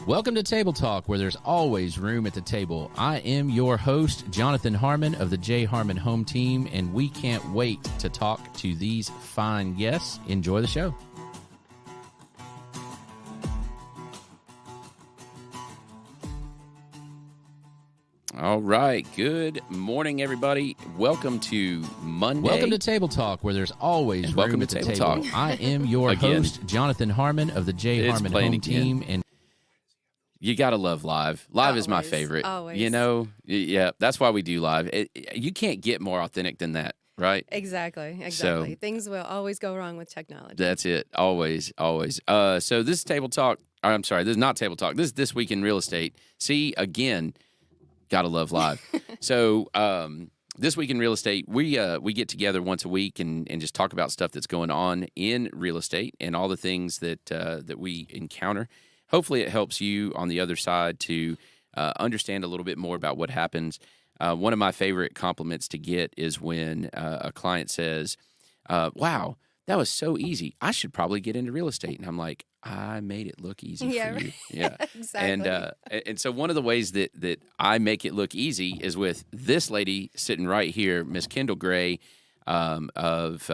Welcome to Table Talk, where there's always room at the table. I am your host, Jonathan Harmon of the J Harmon Home Team, and we can't wait to talk to these fine guests. Enjoy the show. All right. Good morning, everybody. Welcome to Monday. Welcome to Table Talk, where there's always room at the table. Talk. I am your host, Jonathan Harmon of the J Harmon Home Team, and you got to love live. Live is my favorite. Always. You know, yeah, that's why we do live. You can't get more authentic than that, right? Exactly. So, Things will always go wrong with technology. That's it. Always. So this is Table Talk. I'm sorry, this is not Table Talk. This is This Week in Real Estate. See, again, got to love live. So This Week in Real Estate, we get together once a week and just talk about stuff that's going on in real estate and all the things that we encounter. Hopefully it helps you on the other side to understand a little bit more about what happens. One of my favorite compliments to get is when a client says, wow, that was so easy. I should probably get into real estate. And I'm like, I made it look easy for you. Yeah, Exactly. And so one of the ways that I make it look easy is with this lady sitting right here, Miss Kendall Gray of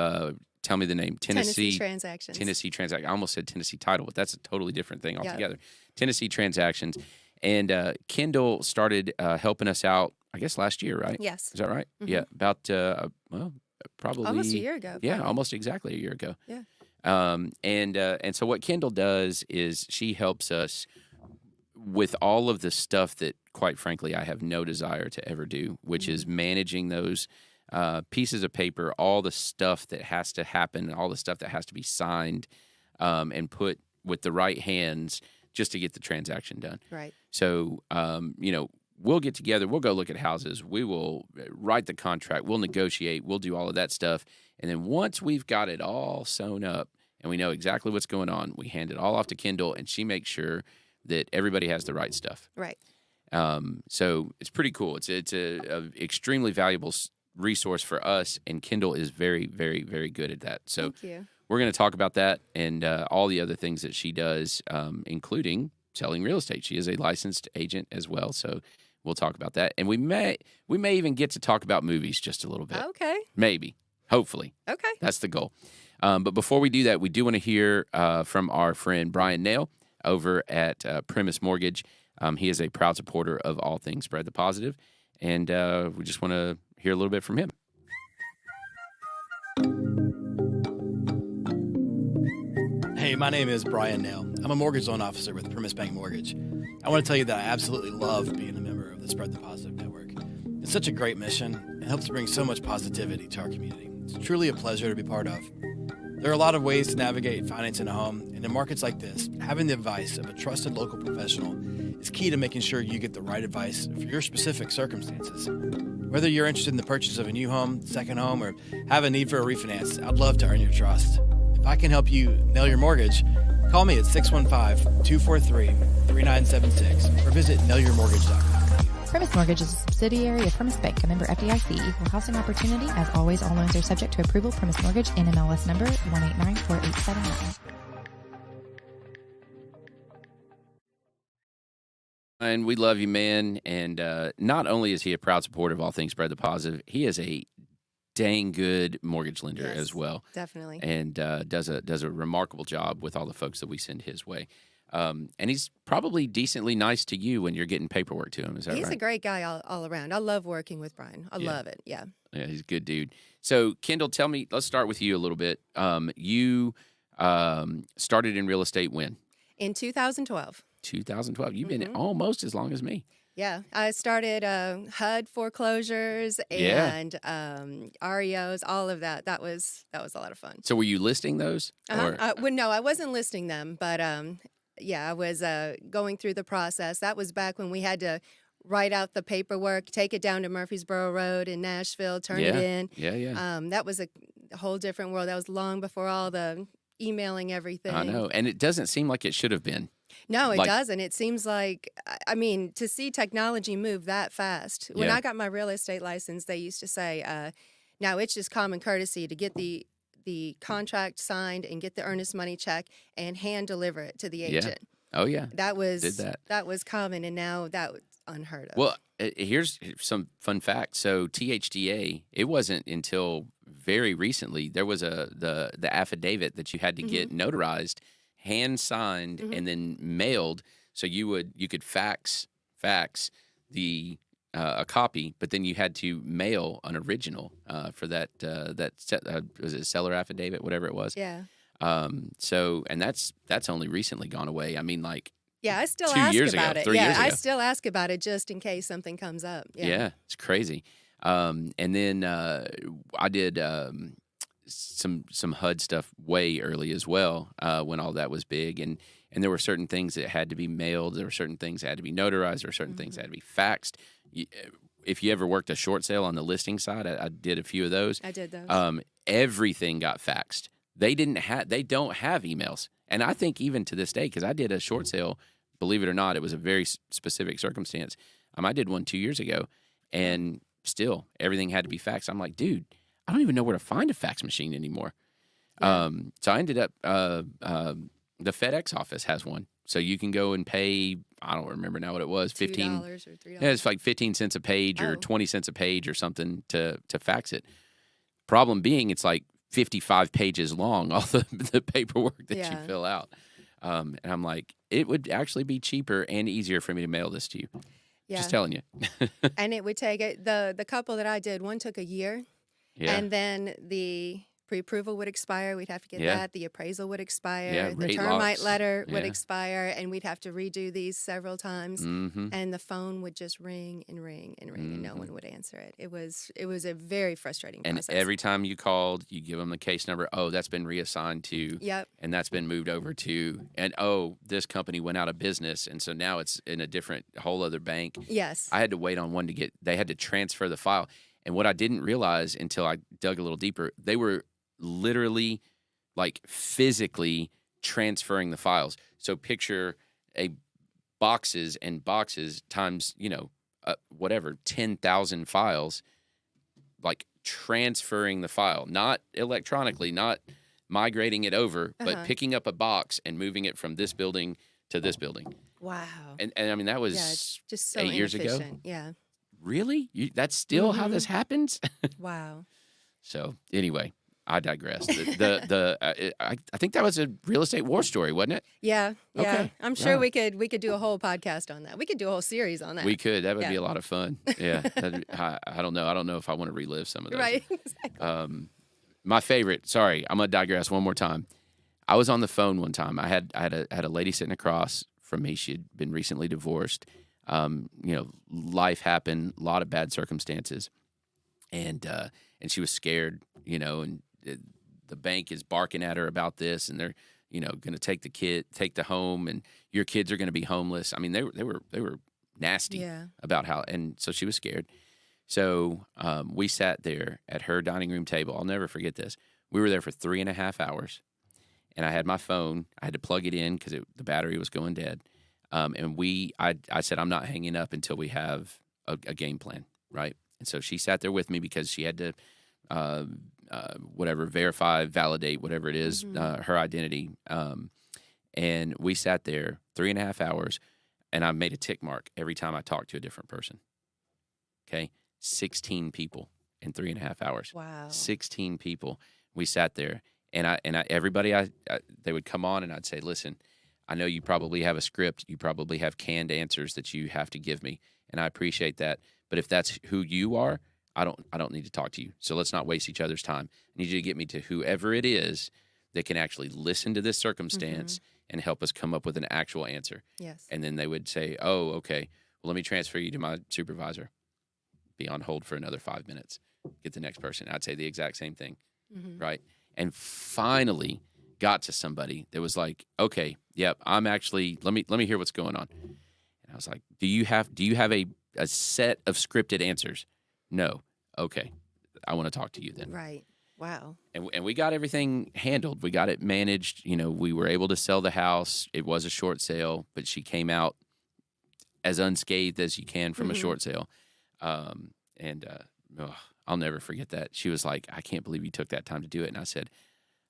tell me the name. Tennessee Transactions. Tennessee Transactions. I almost said Tennessee Title, but that's a totally different thing altogether. Yep. Tennessee Transactions. And Kendall started helping us out, I guess, last year, right? Yes. Is that right? Mm-hmm. Yeah. About, probably. Almost a year ago. Yeah, almost exactly a year ago. Yeah. And so what Kendall does is she helps us with all of the stuff that, quite frankly, I have no desire to ever do, which is managing those pieces of paper, all the stuff that has to happen, all the stuff that has to be signed and put with the right hands just to get the transaction done. Right. So, we'll get together, we'll go look at houses, we will write the contract, we'll negotiate, we'll do all of that stuff. And then once we've got it all sewn up and we know exactly what's going on, we hand it all off to Kendall and she makes sure that everybody has the right stuff. Right. So it's pretty cool. It's a extremely valuable resource for us, and Kendall is very, very, very good at that. So Thank you. We're going to talk about that and all the other things that she does, including selling real estate. She is a licensed agent as well, so we'll talk about that. And we may even get to talk about movies just a little bit. Okay. Maybe. Hopefully. Okay. That's the goal. But before we do that, we do want to hear from our friend Brian Nail over at Premise Mortgage. He is a proud supporter of all things Spread the Positive, and we just want to hear a little bit from him. Hey, my name is Brian Nail. I'm a mortgage loan officer with Premise Bank Mortgage. I want to tell you that I absolutely love being a member of the Spread the Positive Network. It's such a great mission and helps bring so much positivity to our community. It's truly a pleasure to be part of. There are a lot of ways to navigate financing a home, and in markets like this, having the advice of a trusted local professional is key to making sure you get the right advice for your specific circumstances. Whether you're interested in the purchase of a new home, second home, or have a need for a refinance, I'd love to earn your trust. If I can help you nail your mortgage, call me at 615-243-3976 or visit nailyourmortgage.com. Premise Mortgage is a subsidiary of Premise Bank, a member FDIC, equal housing opportunity. As always, all loans are subject to approval. Premise Mortgage, NMLS number 1894879. And we love you, man. And not only is he a proud supporter of all things Spread the Positive, he is a dang good mortgage lender as well. Definitely. And does a remarkable job with all the folks that we send his way. And he's probably decently nice to you when you're getting paperwork to him. Is that right? He's a great guy all around. I love working with Brian. I love it. Yeah. Yeah, he's a good dude. So, Kendall, tell me, let's start with you a little bit. You started in real estate when? In 2012. 2012. You've been almost as long as me. Yeah, I started HUD foreclosures and REOs, all of that. That was a lot of fun. So were you listing those? Well, no, I wasn't listing them, but I was going through the process. That was back when we had to write out the paperwork, take it down to Murfreesboro Road in Nashville, turn it in. Yeah. That was a whole different world. That was long before all the emailing everything. I know, and it doesn't seem like it should have been. No, it doesn't. It seems like, I mean, to see technology move that fast. When I got my real estate license, they used to say, now it's just common courtesy to get the the contract signed and get the earnest money check and hand deliver it to the Yeah. agent. Oh yeah. That was Did that. was common, and now that was unheard of. Well, here's some fun facts. So THDA, it wasn't until very recently there was the affidavit that you had to get notarized, hand signed, and then mailed. So you could fax the a copy, but then you had to mail an original for that was it seller affidavit, whatever it was. Yeah. So and that's only recently gone away. I mean, like. Yeah, I still 2 ask years about ago, it. 3 Yeah, years I ago. still ask about it just in case something comes up. Yeah, it's crazy. And then I did some HUD stuff way early as well when all that was big, and there were certain things that had to be mailed. There were certain things that had to be notarized. There were certain things that had to be faxed. If you ever worked a short sale on the listing side, I did a few of those. I did those. Everything got faxed. They don't have emails, and I think even to this day, because I did a short sale. Believe it or not, it was a very specific circumstance. I did one 2 years ago, and still everything had to be faxed. I'm like, dude, I don't even know where to find a fax machine anymore. Yeah. So I ended up the FedEx office has one, so you can go and pay. I don't remember now what it was, $15 or $3. Yeah, it's like 15 cents a page or Oh. 20 cents a page or something to fax it. Problem being, it's like 55 pages long, all the paperwork that you Yeah. fill out. And I'm like, it would actually be cheaper and easier for me to mail this to you. Yeah. Just telling you. And it would take it. The couple that I did, one took a year, Yeah. and then the pre-approval would expire. We'd have to get Yeah. that. The appraisal would expire. Yeah, The rate termite locks. letter would Yeah. expire, and we'd have to redo these several times. Mm-hmm. And the phone would just ring and ring and ring, and no one would answer it. It was a very frustrating And process. every time you called, you give them the case number. Oh, that's been reassigned to, Yep. and that's been moved over to, and oh, this company went out of business, and so now it's in a whole other bank. Yes. I had to wait on one they had to transfer the file. And what I didn't realize until I dug a little deeper, they were literally, like, physically transferring the files. So picture boxes and boxes times, whatever, 10,000 files, like transferring the file, not electronically, not migrating it over, but picking up a box and moving it from this building to this building. Wow. And I mean, that was Yeah, it's just so 8 years ago. inefficient. Yeah. Really? That's still how this happens? Wow. So anyway, I digress. I think that was a real estate war story, wasn't it? Yeah. Yeah. Okay. I'm sure Right. we could do a whole podcast on that. We could do a whole series on that. We could. That would Yeah. be a lot of fun. Yeah. I don't know. I don't know if I want to relive some of those. Right. Exactly. My favorite. Sorry, I'm gonna digress one more time. I was on the phone one time. I had a lady sitting across from me. She had been recently divorced. Life happened, a lot of bad circumstances, and she was scared. And the bank is barking at her about this, and they're going to take the home, and your kids are going to be homeless. I mean, they were nasty Yeah. about how, and so she was scared. So we sat there at her dining room table. I'll never forget this. We were there for 3.5 hours, and I had my phone. I had to plug it in because the battery was going dead. And I said, I'm not hanging up until we have a game plan, right? And so she sat there with me because she had to, verify, validate, whatever it is, her identity. And we sat there 3.5 hours, and I made a tick mark every time I talked to a different person. Okay, 16 people in 3.5 hours. Wow. 16 people. We sat there, and everybody, they would come on, and I'd say, listen, I know you probably have a script. You probably have canned answers that you have to give me, and I appreciate that. But if that's who you are, I don't need to talk to you. So let's not waste each other's time. I need you to get me to whoever it is that can actually listen to this circumstance and help us come up with an actual answer. Yes. And then they would say, oh, okay, well, let me transfer you to my supervisor. Be on hold for another 5 minutes. Get the next person. I'd say the exact same thing, right? And finally got to somebody that was like, okay, yep, I'm actually, let me hear what's going on. And I was like, do you have a set of scripted answers? No. Okay. I want to talk to you then. Right. Wow. And we got everything handled. We got it managed. We were able to sell the house. It was a short sale, but she came out as unscathed as you can from a short sale. I'll never forget that. She was like, I can't believe you took that time to do it. And I said,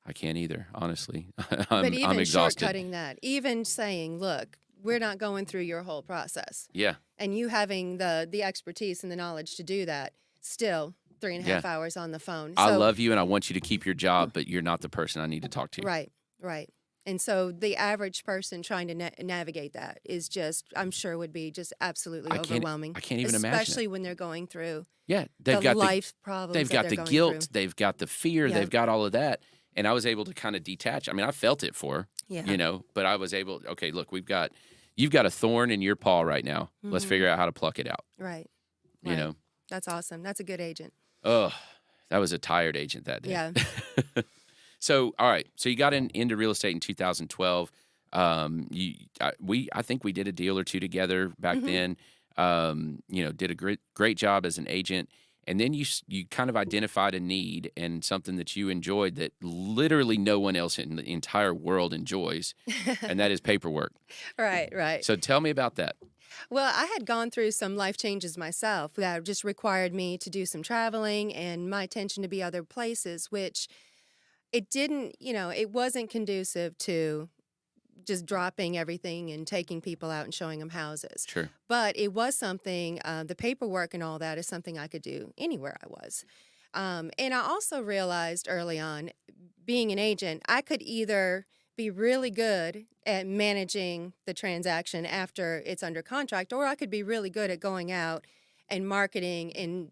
I can't either, honestly. But I'm even exhausted. shortcutting that, even saying, look, we're not going through your whole process. Yeah. And you having the expertise and the knowledge to do that, still 3.5 hours on the phone. I So, love you and I want you to keep your job, but you're not the person I need to talk to. right, right. And so the average person trying to navigate that is just, I'm sure, would be just absolutely overwhelming. I can't even imagine it. Especially when they're going through Yeah, they've got life problems. they've got the going guilt, through. they've got the fear, Yeah. they've got all of that. And I was able to kind of detach. I mean, I felt it for her, Yeah. but I was able, okay, look, you've got a thorn in your paw right now. Let's figure out how to pluck it out. Right. You know? That's awesome. That's a good agent. Oh, that was a tired agent that day. Yeah. So, all right. So you got into real estate in 2012. I think we did a deal or two together back then. Did a great job as an agent. And then you kind of identified a need and something that you enjoyed that literally no one else in the entire world enjoys, and that is paperwork. Right. So tell me about that. Well, I had gone through some life changes myself that just required me to do some traveling and my attention to be other places, which it didn't, it wasn't conducive to just dropping everything and taking people out and showing them houses. Sure. But it was something, the paperwork and all that is something I could do anywhere I was. And I also realized early on, being an agent, I could either be really good at managing the transaction after it's under contract, or I could be really good at going out and marketing and,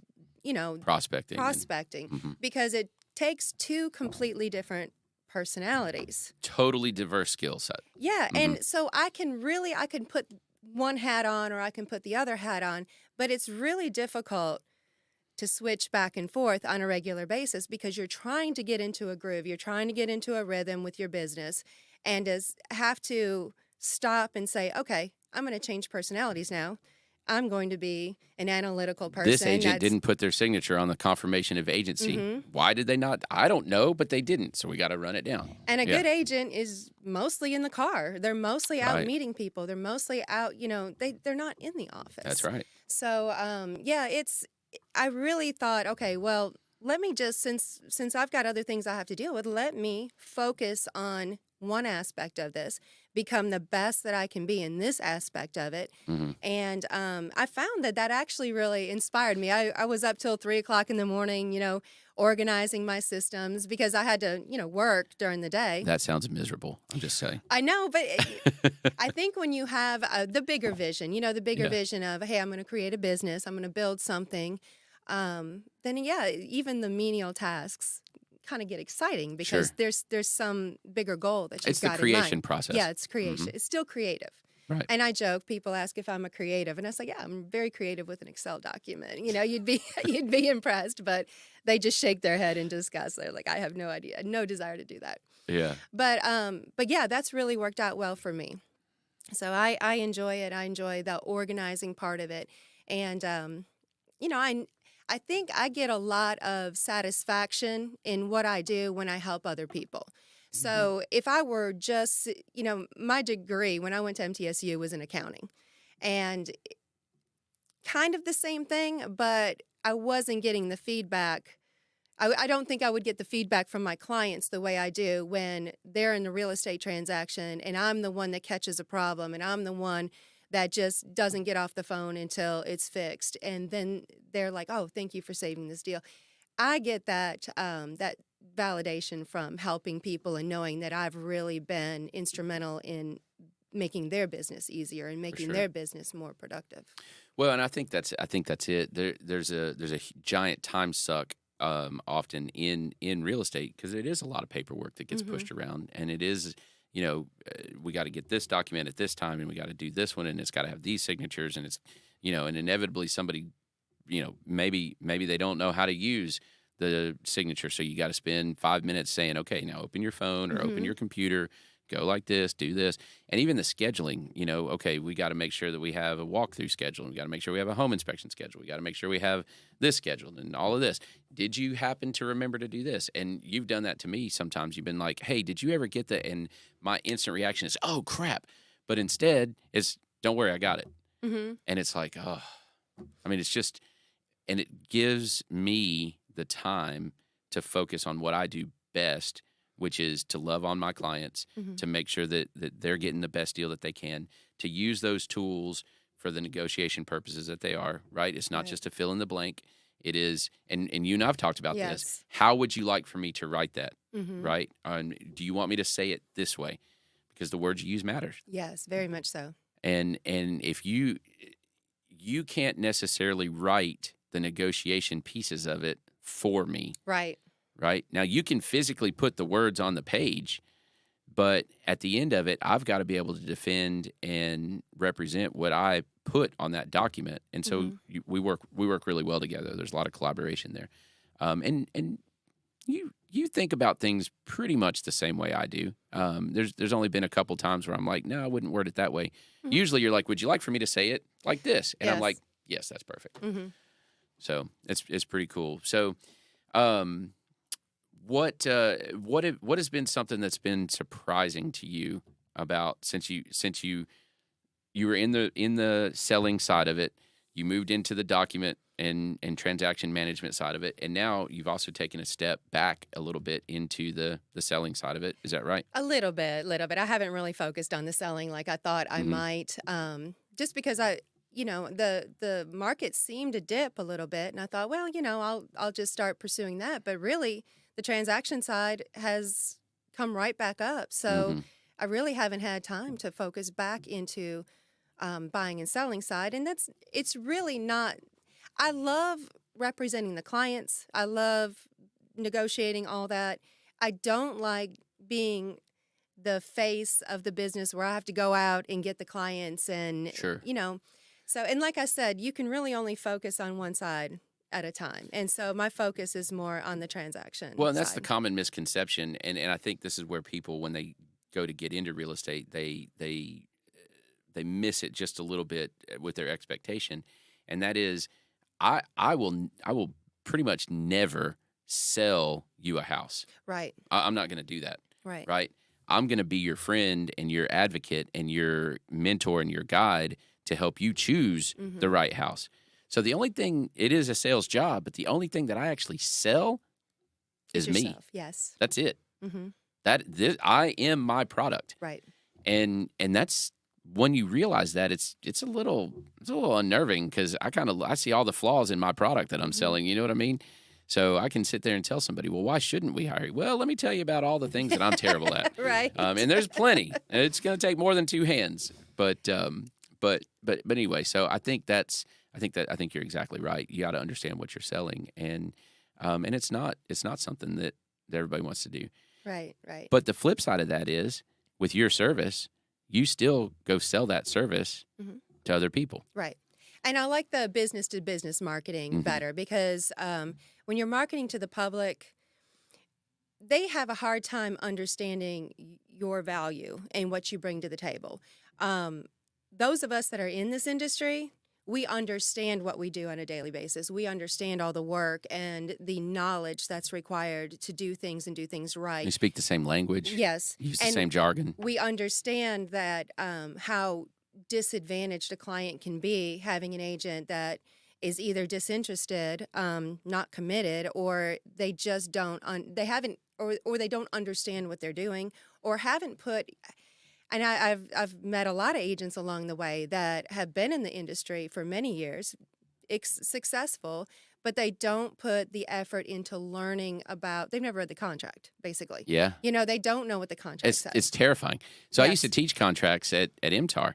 Prospecting. because it takes two completely different personalities. Totally diverse skill set. Yeah, and so I can put one hat on or I can put the other hat on, but it's really difficult to switch back and forth on a regular basis because you're trying to get into a groove, you're trying to get into a rhythm with your business, and have to stop and say, okay, I'm going to change personalities now. I'm going to be an analytical person. This agent didn't put their signature on the confirmation of agency. Why did they not? I don't know, but they didn't. So we got to run it down. And a good agent is mostly in the car. They're mostly out Right. meeting people. They're mostly out, they're not in the office. That's right. So, I really thought, okay, well, let me just, since I've got other things I have to deal with, let me focus on one aspect of this, become the best that I can be in this aspect of it. And I found that actually really inspired me. I was up till 3:00 in the morning, organizing my systems because I had to, work during the day. That sounds miserable. I'm just saying. I know, but I think when you have the bigger vision, vision of, hey, I'm going to create a business, I'm going to build something, then even the menial tasks kind of get exciting because there's some bigger goal that you've got in mind. It's the creation process. Yeah, it's creation. It's still creative. Right. And I joke, people ask if I'm a creative, and I say, yeah, I'm very creative with an Excel document. You'd be impressed, but they just shake their head in disgust. They're like, I have no idea, no desire to do that. Yeah. But yeah, that's really worked out well for me. So I enjoy it. I enjoy the organizing part of it, and I think I get a lot of satisfaction in what I do when I help other people. So if I were just, my degree when I went to MTSU was in accounting, and kind of the same thing, but I wasn't getting the feedback. I don't think I would get the feedback from my clients the way I do when they're in a real estate transaction and I'm the one that catches a problem and I'm the one that just doesn't get off the phone until it's fixed. And then they're like, oh, thank you for saving this deal. I get that validation from helping people and knowing that I've really been instrumental in making their business easier and making their business more productive. Well, and I think that's it. There's a giant time suck often in real estate because it is a lot of paperwork that gets pushed around, and it is. We got to get this document at this time, and we got to do this one, and it's got to have these signatures, and it's, and inevitably somebody, maybe they don't know how to use the signature, so you got to spend 5 minutes saying, okay, now open your phone or open your computer, go like this, do this, and even the scheduling. Okay, we got to make sure that we have a walkthrough schedule, and we got to make sure we have a home inspection schedule, we got to make sure we have this scheduled, and all of this. Did you happen to remember to do this? And you've done that to me sometimes. You've been like, hey, did you ever get that? And my instant reaction is, oh, crap. But instead, it's, don't worry, I got it. And it's like, oh, it's just, and it gives me the time to focus on what I do best which is to love on my clients, to make sure that they're getting the best deal that they can, to use those tools for the negotiation purposes that they are, right? It's not just to fill in the blank. It is, and you and I have talked about this. How would you like for me to write that, right? Do you want me to say it this way? Because the words you use matters. Yes, very much so. And if you can't necessarily write the negotiation pieces of it for me. Right. Right? Now, you can physically put the words on the page, but at the end of it, I've got to be able to defend and represent what I put on that document. And so we work really well together. There's a lot of collaboration there. And you think about things pretty much the same way I do. There's only been a couple times where I'm like, no, I wouldn't word it that way. Usually you're like, would you like for me to say it like this? And I'm like, yes, that's perfect. So it's pretty cool. So what has been something that's been surprising to you about since you were in the selling side of it, you moved into the document and transaction management side of it, and now you've also taken a step back a little bit into the selling side of it. Is that right? A little bit. I haven't really focused on the selling like I thought I might, just because the market seemed to dip a little bit, and I thought, well, I'll just start pursuing that. But really, the transaction side has come right back up. So I really haven't had time to focus back into buying and selling side, and it's really not. I love representing the clients. I love negotiating all that. I don't like being the face of the business where I have to go out and get the clients and, So, and like I said, you can really only focus on one side at a time. And so my focus is more on the transaction. Well, and that's the common misconception. And I think this is where people, when they go to get into real estate, they miss it just a little bit with their expectation. And that is, I will pretty much never sell you a house. Right. I'm not going to do that. Right. Right. I'm going to be your friend and your advocate and your mentor and your guide to help you choose the right house. So the only thing, it is a sales job, but the only thing that I actually sell is me. Yes. That's it. I am my product. Right. And that's, when you realize that, it's a little unnerving, because I see all the flaws in my product that I'm selling. You know what I mean? So I can sit there and tell somebody, well, why shouldn't we hire you? Well, let me tell you about all the things that I'm terrible at. Right. And there's plenty. It's going to take more than two hands. But anyway, so I think you're exactly right. You got to understand what you're selling, and it's not something that everybody wants to do. Right. Right. But the flip side of that is, with your service, you still go sell that service to other people. Right. And I like the business-to-business marketing better, because when you're marketing to the public, they have a hard time understanding your value and what you bring to the table. Those of us that are in this industry, we understand what we do on a daily basis. We understand all the work and the knowledge that's required to do things and do things right. You speak the same language. Yes. Use the same jargon. We understand that how disadvantaged a client can be having an agent that is either disinterested, not committed, or they just don't or they don't understand what they're doing, or haven't put. And I've met a lot of agents along the way that have been in the industry for many years, successful, but they don't put the effort into learning about. They've never read the contract, basically. Yeah. They don't know what the contract says. It's terrifying. So I used to teach contracts at MTAR,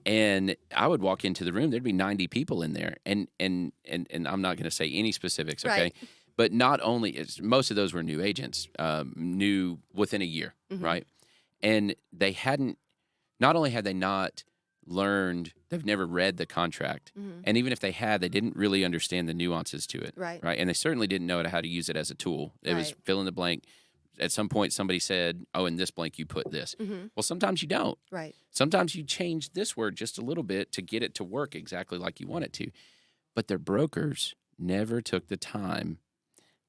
and I would walk into the room. There'd be 90 people in there, and I'm not going to say any specifics, okay? Right. But not only most of those were new agents, new within a year, right? And they hadn't. Not only had they not learned, they've never read the contract. And even if they had, they didn't really understand the nuances to it. Right. And they certainly didn't know how to use it as a tool. It was fill in the blank. At some point, somebody said, oh, in this blank, you put this. Well, sometimes you don't. Right. Sometimes you change this word just a little bit to get it to work exactly like you want it to. But their brokers never took the time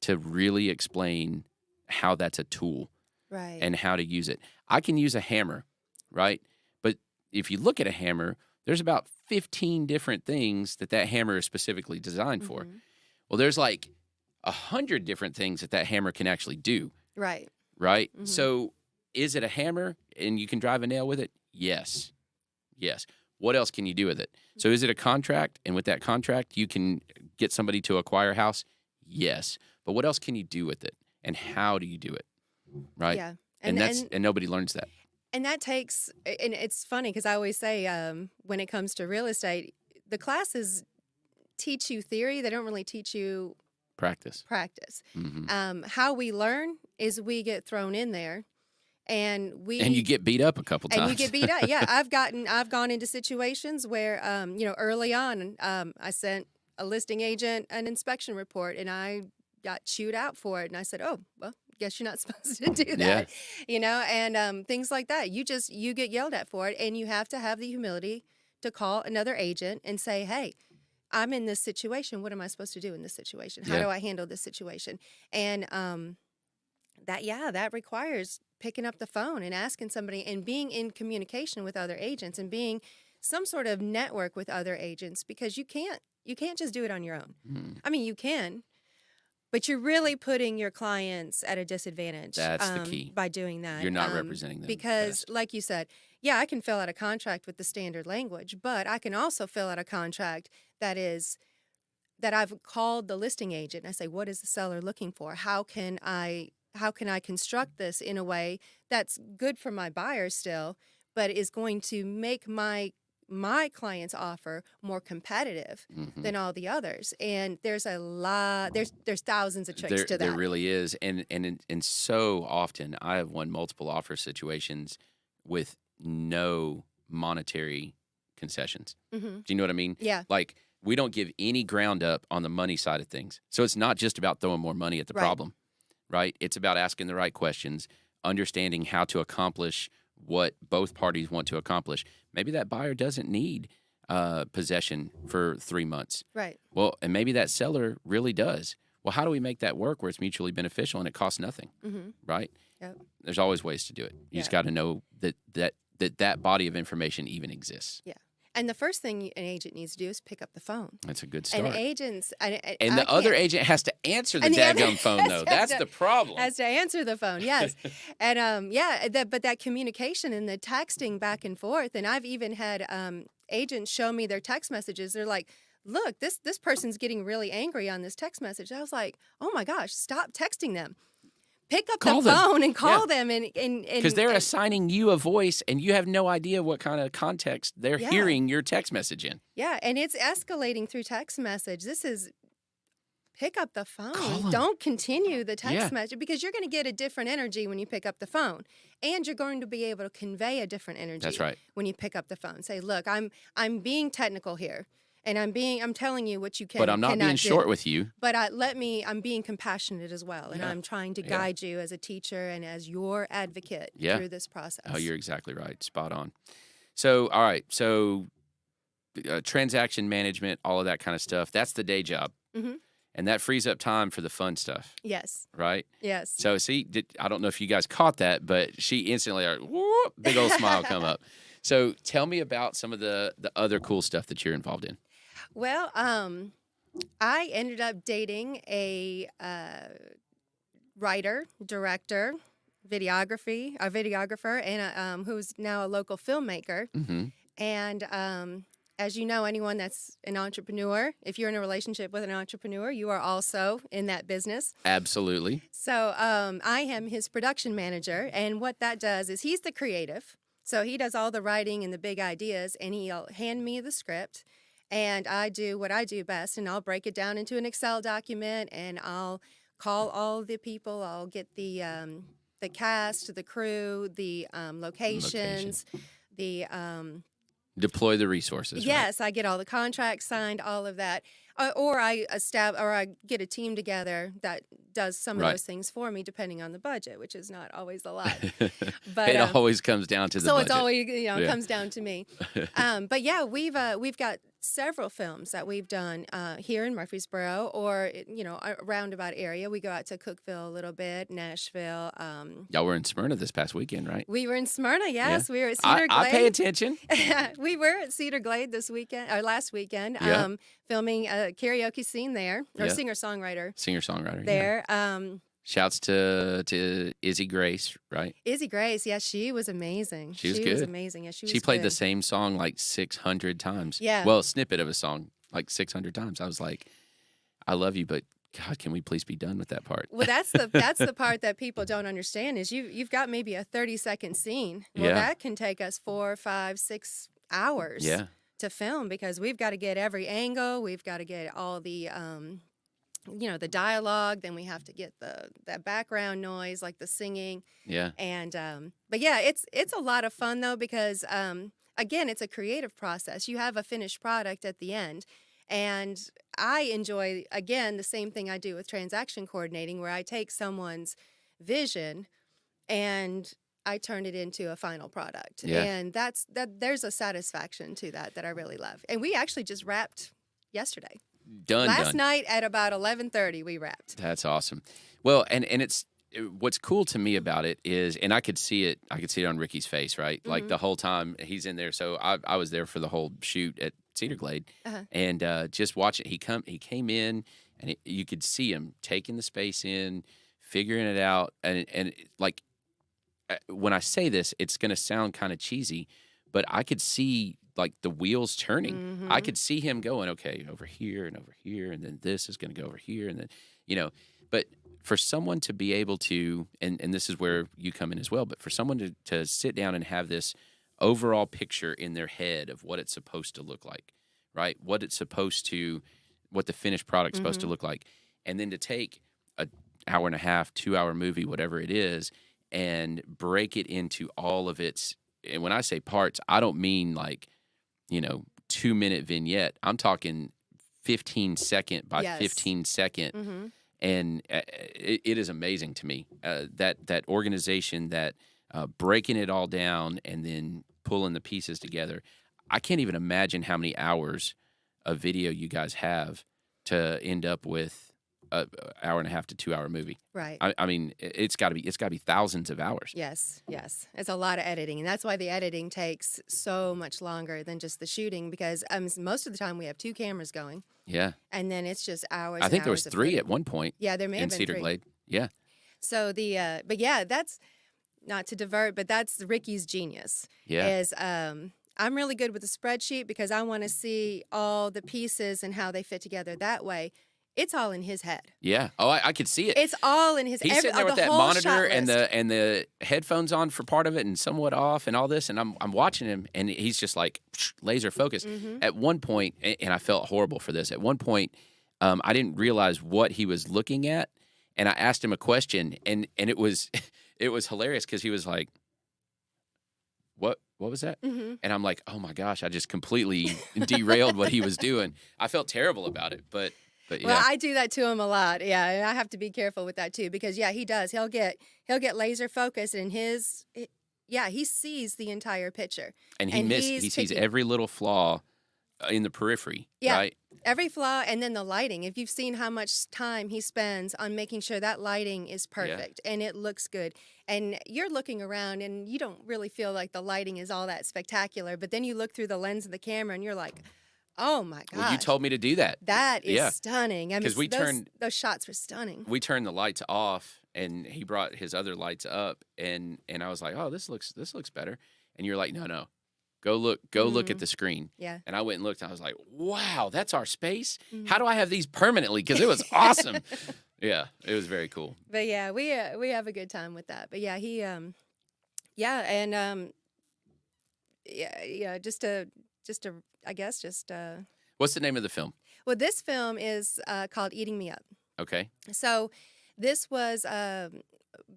to really explain how that's a tool. Right. And how to use it. I can use a hammer, right? But if you look at a hammer, there's about 15 different things that hammer is specifically designed for. Well, there's like 100 different things that hammer can actually do. Right. right? So is it a hammer and you can drive a nail with it? Yes. Yes. What else can you do with it? So is it a contract? And with that contract, you can get somebody to acquire a house? Yes. But what else can you do with it? And how do you do it? Right? Yeah. And nobody learns that. And that takes, and it's funny because I always say when it comes to real estate, the classes teach you theory. They don't really teach you Practice. How we learn is we get thrown in there. And you get beat up a couple times. And you get beat up. Yeah, I've gone into situations where, early on, I sent a listing agent an inspection report, and I got chewed out for it. And I said, "Oh, well, guess you're not supposed to do that." And things like that. You get yelled at for it, and you have to have the humility to call another agent and say, "Hey, I'm in this situation. What am I supposed to do in this situation? How do I handle this situation?" And that requires picking up the phone and asking somebody and being in communication with other agents and being some sort of network with other agents, because you can't just do it on your own. I mean, you can, but you're really putting your clients at a disadvantage. That's the key. By doing that. You're not representing them because, best. like you said, yeah, I can fill out a contract with the standard language, but I can also fill out a contract that I've called the listing agent and I say, what is the seller looking for? How can I construct this in a way that's good for my buyer still, but is going to make my client's offer more competitive than all the others? And there's a lot, there's thousands of tricks to that. There really is. And so often I have won multiple offer situations with no monetary concessions. Do you know what I mean? Yeah. Like, we don't give any ground up on the money side of things. So it's not just about throwing more money at the problem. Right? It's about asking the right questions, understanding how to accomplish what both parties want to accomplish. Maybe that buyer doesn't need possession for 3 months. Right. Well, and maybe that seller really does. Well, how do we make that work where it's mutually beneficial and it costs nothing? Right? Yep. There's always ways to do it. You just got to know that body of information even exists. Yeah. And the first thing an agent needs to do is pick up the phone. That's a good start. And agents... And the other agent has to answer the daggum phone, though. That's the problem. Has to answer the phone, yes. And, but that communication and the texting back and forth, and I've even had agents show me their text messages. They're like, look, this person's getting really angry on this text message. I was like, oh, my gosh, stop texting them. Pick up the phone and call them, and because they're assigning you a voice, and you have no idea what kind of context they're hearing your text message in. Yeah, and it's escalating through text message. This is pick up the phone. Call them. Don't continue the text message, because you're going to get a different energy when you pick up the phone, and you're going to be able to convey a different energy. That's right. When you pick up the phone, say, "Look, I'm being technical here. And I'm telling you what you can. But I'm not being short with you. But I'm being compassionate as well, and I'm trying to guide you as a teacher and as your advocate through this process." Oh, you're exactly right. Spot on. So, all right. So, transaction management, all of that kind of stuff. That's the day job, and that frees up time for the fun stuff. Yes. Right. Yes. So, see, I don't know if you guys caught that, but she instantly, whoop, big old smile come up. So, tell me about some of the other cool stuff that you're involved in. Well, I ended up dating a writer, director, videographer, and who's now a local filmmaker. And as you know, anyone that's an entrepreneur, if you're in a relationship with an entrepreneur, you are also in that business. Absolutely. So I am his production manager, and what that does is he's the creative. So he does all the writing and the big ideas, and he'll hand me the script. And I do what I do best, and I'll break it down into an Excel document, and I'll call all the people. I'll get the cast, the crew, the locations, the deploy the resources. Yes, right? I get all the contracts signed, all of that, or I get a team together that does some of those things for me, depending on the budget, which is not always a lot. But it always comes down to the budget. So it's always comes down to me. But yeah, we've got several films that we've done here in Murfreesboro, or a roundabout area. We go out to Cookeville a little bit, Nashville. Y'all were in Smyrna this past weekend, right? We were in Smyrna, yes. Yeah. We were at Cedar Glade. I pay attention. We were at Cedar Glade last weekend, filming a karaoke scene there, or singer-songwriter. Singer-songwriter, there. Shouts to Izzy Grace, right? Izzy Grace, yeah, she was amazing. She was was good. amazing. Yeah, she was She played the good. same song like 600 times. Yeah. Well, a snippet of a song like 600 times. I was like, I love you, but God, can we please be done with that part? Well, that's the part that people don't understand is you've got maybe a 30-second scene. Well, Yeah. that can take us 4, 5, 6 hours Yeah. to film because we've got to get every angle. We've got to get all the the dialogue. Then we have to get that background noise, like the singing. Yeah. And but yeah, it's a lot of fun though because again, it's a creative process. You have a finished product at the end. And I enjoy, again, the same thing I do with transaction coordinating, where I take someone's vision and I turn it into a final product. Yeah. And there's a satisfaction to that I really love. And we actually just wrapped yesterday. Last night at about 11:30, we wrapped. That's awesome. Well, and it's what's cool to me about it is, and I could see it on Ricky's face, right? Mm-hmm. Like the whole time he's in there. So I was there for the whole shoot at Cedar Glade, and just watching. He came in, and you could see him taking the space in, figuring it out, and like when I say this, it's going to sound kind of cheesy, but I could see like the wheels turning. Mm-hmm. I could see him going, okay, over here, and then this is going to go over here, and then but for someone to be able to, and this is where you come in as well, but for someone to sit down and have this overall picture in their head of what it's supposed to look like, right? What the finished product's supposed to look like. And then to take an hour and a half, 2-hour movie, whatever it is, and break it into all of its, and when I say parts, I don't mean like, 2-minute vignette. I'm talking 15-second by Yes. 15-second. Mm-hmm. And it is amazing to me that organization, that breaking it all down and then pulling the pieces together. I can't even imagine how many hours of video you guys have to end up with an hour and a half to 2-hour movie. Right. I mean, it's got to be thousands of hours. Yes. It's a lot of editing. And that's why the editing takes so much longer than just the shooting because most of the time we have 2 cameras going. Yeah. And then it's just hours. I think and there was hours of 3 footage. at one point. Yeah, there may have in been Cedar 3. Glade. Yeah. So but yeah, that's not to divert, but that's Ricky's genius. Yeah. Is I'm really good with the spreadsheet because I want to see all the pieces and how they fit together that way. It's all in his head. Yeah. Oh, I could see it. It's all in his. He's sitting there with the that whole monitor shot and list. the headphones on for part of it and somewhat off and all this, and I'm watching him and he's just like laser focused. Mm-hmm. At one point, and I felt horrible for this. At one point, I didn't realize what he was looking at, and I asked him a question, and it was it was hilarious because he was like, "What was that?" Mm-hmm. And I'm like, "Oh my gosh, I just completely derailed what he was doing." I felt terrible about it, but yeah. Well, I do that to him a lot. Yeah, and I have to be careful with that too because yeah, he does. He'll get laser focused and he sees the entire picture. And and he sees picking every little flaw in the periphery, Yeah. right? every flaw, and then the lighting. If you've seen how much time he spends on making sure that lighting is perfect and it looks good, and you're looking around and you don't really feel like the lighting is all that spectacular, but then you look through the lens of the camera and you're like, oh my gosh. Well, you told me to do that. That is Yeah. stunning. I mean, 'Cause we those shots were stunning. We turned the lights off, and he brought his other lights up, and I was like, "Oh, this looks better." And you're like, "No, go look at the screen." Yeah. And I went and looked, and I was like, "Wow, that's our space. Mhm. How do I have these permanently?" Because it was awesome. Yeah, it was very cool. But yeah, we have a good time with that. But yeah, he What's the name of the film? well, this film is called Eating Me Up. Okay. So this was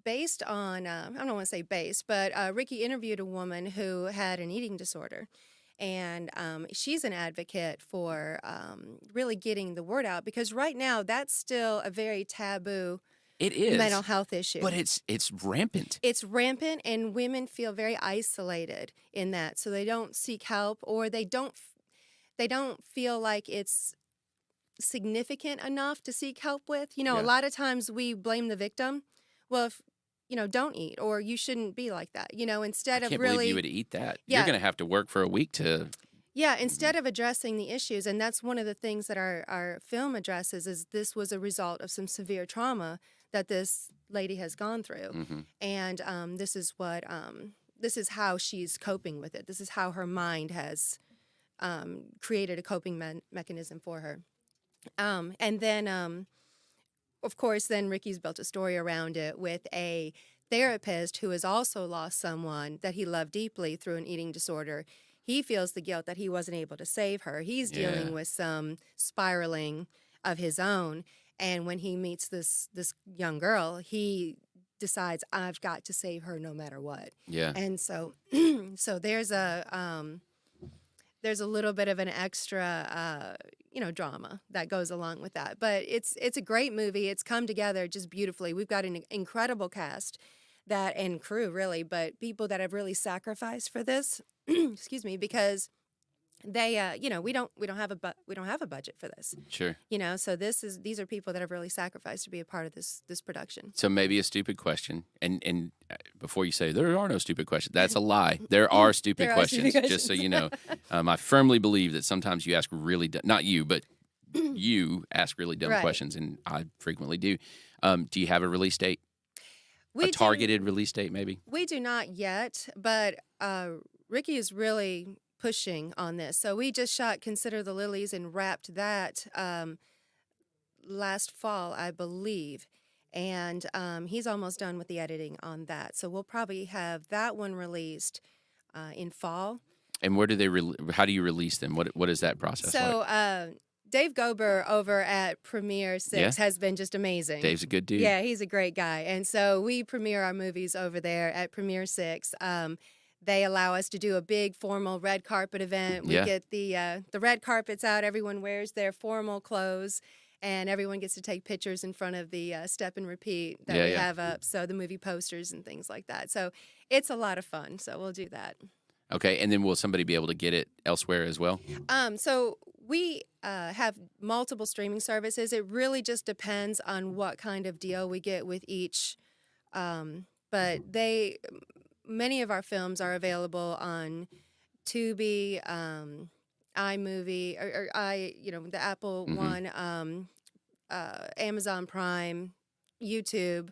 based on, I don't want to say based, but Ricky interviewed a woman who had an eating disorder. And she's an advocate for really getting the word out because right now that's still a very taboo It is mental health issue. but it's rampant. It's rampant, and women feel very isolated in that, so they don't seek help, or they don't feel like it's significant enough to seek help with. You know, Yeah. a lot of times we blame the victim. Well, if don't eat, or you shouldn't be like that. Instead I of can't really, believe you would eat that. Yeah. You're going to have to work for a week to. yeah, instead of addressing the issues, and that's one of the things that our film addresses, is this was a result of some severe trauma that this lady has gone through, Mm-hmm. and this is what this is how she's coping with it. This is how her mind has created a coping mechanism for her. And then, of course, then Ricky's built a story around it with a therapist who has also lost someone that he loved deeply through an eating disorder. He feels the guilt that he wasn't able to save her. He's dealing with some spiraling of his own. And when he meets this young girl, he decides, I've got to save her no matter what. Yeah. And so so there's a little bit of an extra drama that goes along with that. But it's a great movie. It's come together just beautifully. We've got an incredible cast and crew, really, but people that have really sacrificed for this. Excuse me, because they we don't have a budget for this. Sure. So these are people that have really sacrificed to be a part of this production. So maybe a stupid question, and before you say there are no stupid questions, that's a lie. There are stupid questions. Just so you know, I firmly believe that sometimes you ask really not you, but you ask really dumb questions, and I frequently do. Do you have a release date? A targeted release date, maybe? We do not yet, but Ricky is really pushing on this. So we just shot Consider the Lilies and wrapped that last fall, I believe. And he's almost done with the editing on that. So we'll probably have that one released in fall. And where do they? How do you release them? What is that process like? So Dave Gober over at Premiere 6 has been just amazing. Dave's a good dude. Yeah, he's a great guy. And so we premiere our movies over there at Premiere 6. They allow us to do a big formal red carpet event. We get the red carpets out. Everyone wears their formal clothes, and everyone gets to take pictures in front of the step and repeat that we have up. So the movie posters and things like that. So it's a lot of fun. So we'll do that. Okay, and then will somebody be able to get it elsewhere as well? So we have multiple streaming services. It really just depends on what kind of deal we get with each. But many of our films are available on Tubi, iMovie, or the Apple one, Amazon Prime, YouTube,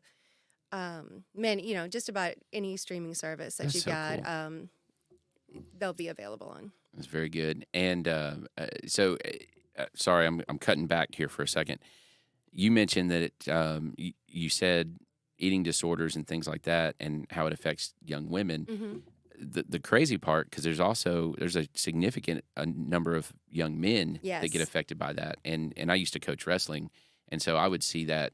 just about any streaming service that you've got. Cool. They'll be available on. That's very good. And sorry, I'm cutting back here for a second. You mentioned that you said eating disorders and things like that, and how it affects young women. Mm-hmm. The crazy part, because there's a significant number of young men that get affected by that. And I used to coach wrestling, and so I would see that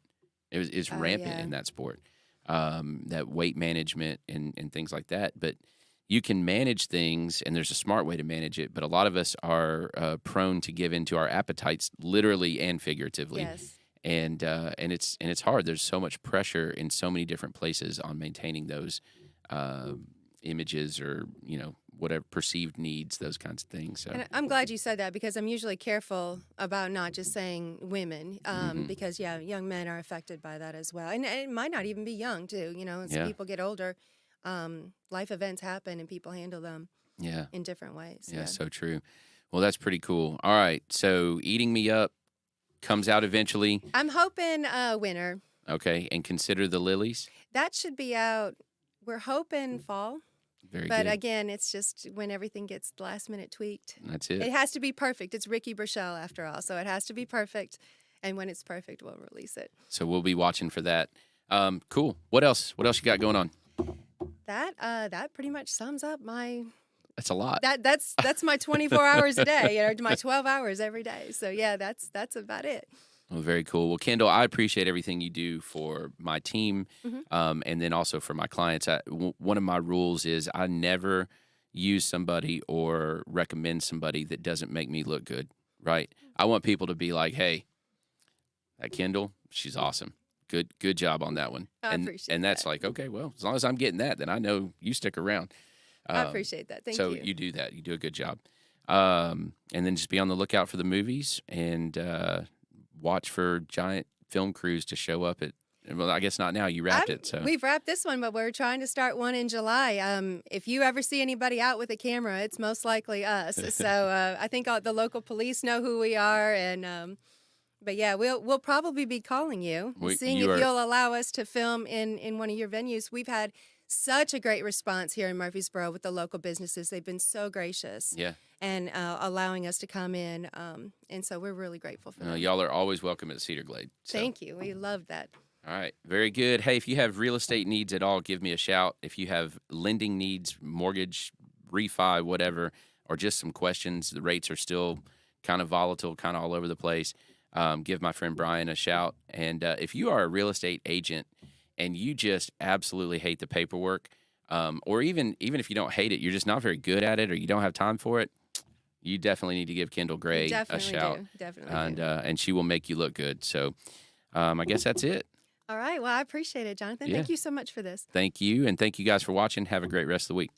it's rampant in that sport, that weight management and things like that. But you can manage things, and there's a smart way to manage it. But a lot of us are prone to give into our appetites, literally and figuratively. Yes. And it's hard. There's so much pressure in so many different places on maintaining those images or whatever perceived needs, those kinds of things. So. And I'm glad you said that, because I'm usually careful about not just saying women, because young men are affected by that as well, and it might not even be young too. As people get older, life events happen and people handle them in different ways. Yeah, so true. Well, that's pretty cool. All right, so Eating Me Up comes out eventually. I'm hoping winter. Okay, and Consider the Lilies? That should be out, we're hoping fall. Very but good. Again, it's just when everything gets last minute tweaked. That's it. It has to be perfect. It's Ricky Burchell after all, so it has to be perfect. And when it's perfect, we'll release it. So we'll be watching for that. Cool. What else? What else you got going on? That pretty much sums up my... That's a lot. That's my 24 hours a day, my 12 hours every day. So yeah, that's about it. Well, very cool. Well, Kendall, I appreciate everything you do for my team, and then also for my clients. One of my rules is I never use somebody or recommend somebody that doesn't make me look good, right? I want people to be like, hey, that Kendall, she's awesome. Good job on that one. I appreciate and that's that. like, okay, well, as long as I'm getting that, then I know you stick around. I appreciate that. Thank you. So you do that. You do a good job. And then just be on the lookout for the movies and watch for giant film crews to show up at. Well, I guess not now. You wrapped it. So we've wrapped this one, but we're trying to start one in July. If you ever see anybody out with a camera, it's most likely us. So I think the local police know who we are, and But yeah, we'll probably be calling you, seeing if you'll allow us to film in one of your venues. We've had such a great response here in Murfreesboro with the local businesses. They've been so gracious. Yeah. And allowing us to come in. And so we're really grateful for that. Y'all are always welcome at Cedar Glade. So. Thank you. We love that. All right. Very good. Hey, if you have real estate needs at all, give me a shout. If you have lending needs, mortgage, refi, whatever, or just some questions, the rates are still kind of volatile, kind of all over the place, give my friend Brian a shout. And if you are a real estate agent and you just absolutely hate the paperwork, or even if you don't hate it, you're just not very good at it or you don't have time for it, you definitely need to give Kendall Gray a shout. Definitely. And she will make you look good. So I guess that's it. All right. Well, I appreciate it, Jonathan. Yeah. Thank you so much for this. Thank you. And thank you guys for watching. Have a great rest of the week.